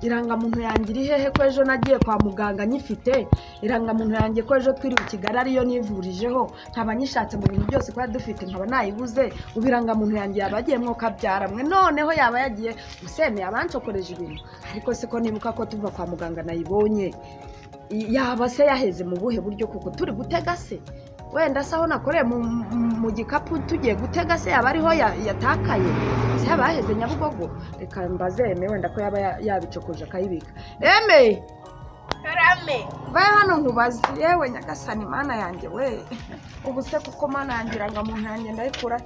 irangamuntu yanjye iri hehe ko ejo nagiye kwa muganga nyifite, irangamuntu yanjye ko ejo twiri mu Kigali ariyo nivurijeho, nkaba nyishatse mu bintu byose kwa dufite nkaba nayibuze, ubu irangamuntu yanjye yabagiye mwoka byaramwe, noneho yaba yagiye usemeye abancokoreje ibintu, ariko siko nibuka ko tuva kwa muganga nayibonye, yaba se yaheze mu buhe buryo kuko turi gutega se, wenda se aho nakoreye mu gikapu tugiye gutega se yaba ariho yatakaye, se yaba yaheze Nyabugogo, reka mbaze Eme wenda ko yaba yabicokoje akayibika. Eme Karame vaye hano nkubaze, yewe nyagasani mana yanjye we, ubu se kuko mana yanjye irangamuntu yanjye ndayikura.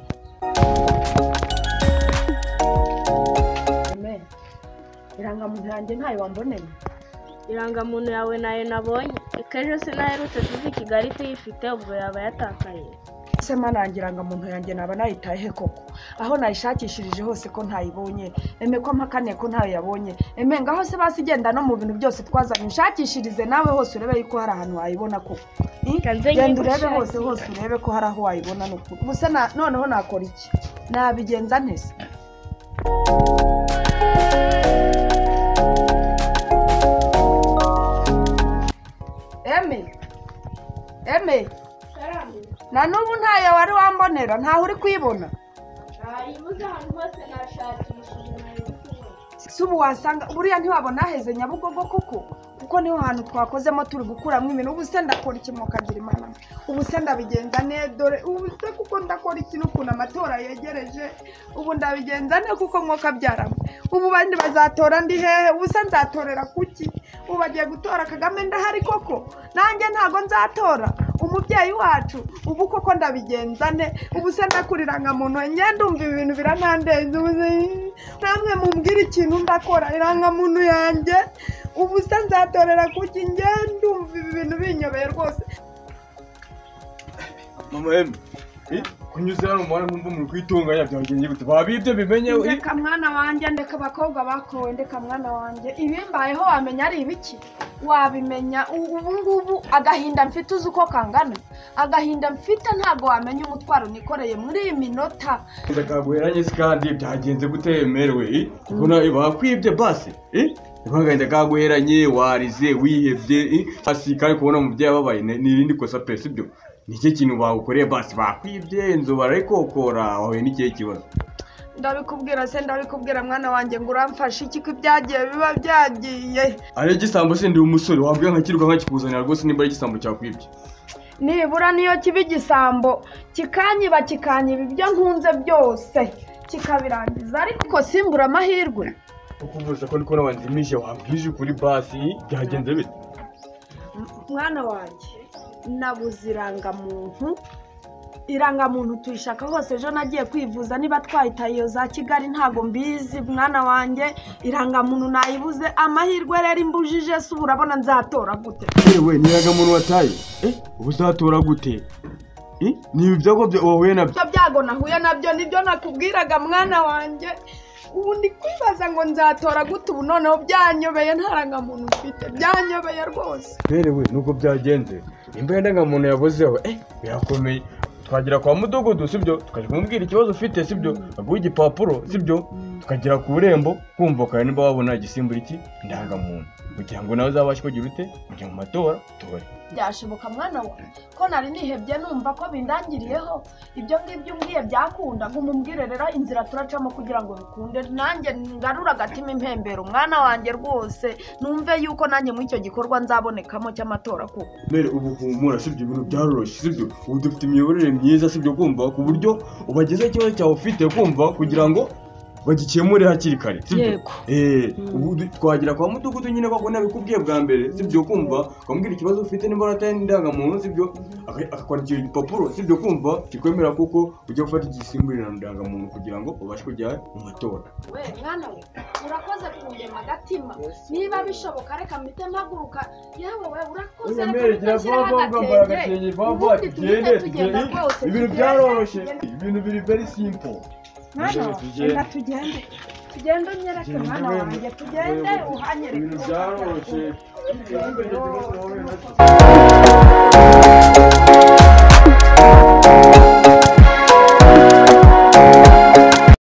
Eme irangamuntu yanjye ntayo wamboneye? irangamuntu yawe nayo nabonye, ejo sinaherutse tuzi Kigali tuyifite, ubwo yaba yatakaye. Se mana yanjye irangamuntu yanjye naba nayitaye he koko, aho nayishakishirije hose ko ntayibonye, Eme ko mpakaniye ko ntayo yabonye, Eme ngaho se basigenda no mu bintu byose twazanye nshakishirize nawe hose urebe yuko hari ahantu wayibona koko, genda urebe hose urebe ko hari aho wayibona n'ukuri. Ubu se noneho nakora iki, nabigenza ntese? Eme na n'ubu ntayo wari wambonera, ntaho uri kuyibona? Nayibuze ahantu hose nashakishije nayibukubona. Si ubu wasanga buriya ntiwabona heze Nyabugogo kuko niho hantu twakozemo turi gukuramo ibintu. Ubu se ndakora iki mukagira Imana, ubu se ndabigenza ne, dore ubu se kuko ndakora iki n'ukuntu amatora yegereje, ubu ndabigenza ne kuko mwoka byaramwe, ubu bandi bazatora ndi hehe, ubu se nzatorera kuki? Ubu bagiye gutora Kagame ndahari koko, nanjye ntago nzatora umubyeyi wacu, ubu koko ndabigenza ne? Ubu se ndakuriranga muntu ngenda umva ibintu biranandeze, namwe mumbwira ikintu ndakora irangamuntu yanjye, ubu se nzatorera kuki? Ngenda umva ibintu binyobeye rwose. Mama Eme kunyuze hano umwana nkumva muri kwitunganya byagenze gute, babibye bimenye? Ndeka mwana wanjye, ndeka abakobwa bakowe, ndeka mwana wanjye, ibimbayeho wamenya ari ibiki? Wabimenya ubu ngubu agahinda mfite uzi uko kangana, agahinda mfite ntago wamenya umutwaro nikoreye muri iyi minota. Ndakaguheranye se kandi byagenze gute yemerewe kuko nawe bakwibye basi Ibanganda kaguheranye warize wihebye hasi kandi kubona umubyeyi ababaye n'irindi kosa pe sibyo, nicyo kintu bagukoreye basi bakwibye inzo barayikokora wahuye n'ikihe kibazo? Ndabikubwira se ndabikubwira mwana wanjye ngo uramfashe iki ko ibyagiye biba byagiye. Ari igisambo se ndi umusore wambwiye nkakirwa nkakikuzanira rwose nimba ari igisambo cyakwibye. Nibura niyo kiba igisambo kikanyiba ibyo nkunze byose kikabirangiza, ariko simbura amahirwe. Ukuvuze ko ndiko nabanzimije wambwije kuri basi byagenze bite? Mwana wanjye nabuze irangamuntu tuyishaka hose, ejo nagiye kwivuza niba twahitaye iyo za Kigali ntago mbizi mwana wanjye, irangamuntu nayibuze, amahirwe rero imbujije, se urabona nzatora gute? Yewe ni irangamuntu wataye ubu uzatora gute? Ni ibyago wahuye nabyo? Byago nahuye nabyo nibyo nakubwiraga mwana wanjye, ubu ndi kwibaza ngo nzatora gute, ubu noneho byanyobeye, nta rangamuntu mfite, byanyobeye rwose. Berewe nuko byagenze, imba irangamuntu yavuzeho birakomeye, twagira kwa mudogodo sibyo, tukaje kumubwira ikibazo ufite sibyo, aguha igipapuro sibyo, tukagera ku rembo kumva kandi niba wabona igisimbura iki ndangamuntu kugira ngo nawe uzabashe kugira ute kujya mu matora tore. Byashoboka mwana wa ko nari nihebye numva ko bindangiriyeho, ibyo ngibyo umbwiye byakunda, ngumumbwire rero inzira turacamo kugira ngo bikunde, nanjye ngarura agatima impembero mwana wanjye rwose, numve yuko nanjye mu icyo gikorwa nzabonekamo cy'amatora kuko. Mere ubu humura sibyo, ibintu byaroroshye sibyo, ubu dufite imiyoborere myiza sibyo, kumva ku buryo ubageze ikibazo cyawe ufite kumva kugira ngo bagikemure hakiri kare sibyo. Ubu twagira kwa mudugudu nyine ko nabikubwiye bwa mbere sibyo, kumva kwambwira ikibazo ufite nimba ratanye ndangamuntu sibyo, akakwandikira igipapuro sibyo, kumva kikwemera kuko ujya gufata igisimburira ndangamuntu kugira ngo ubashe kujya mu matora. We mwana we urakoze kundema agatima, niba bishoboka reka mpite mpaguruka, yewe we urakoze ibintu byaroroshye, ibintu biri very simple. Reka tugende unyereke mwana wanjye, tugende uhanyereke ibintu byaroroshye.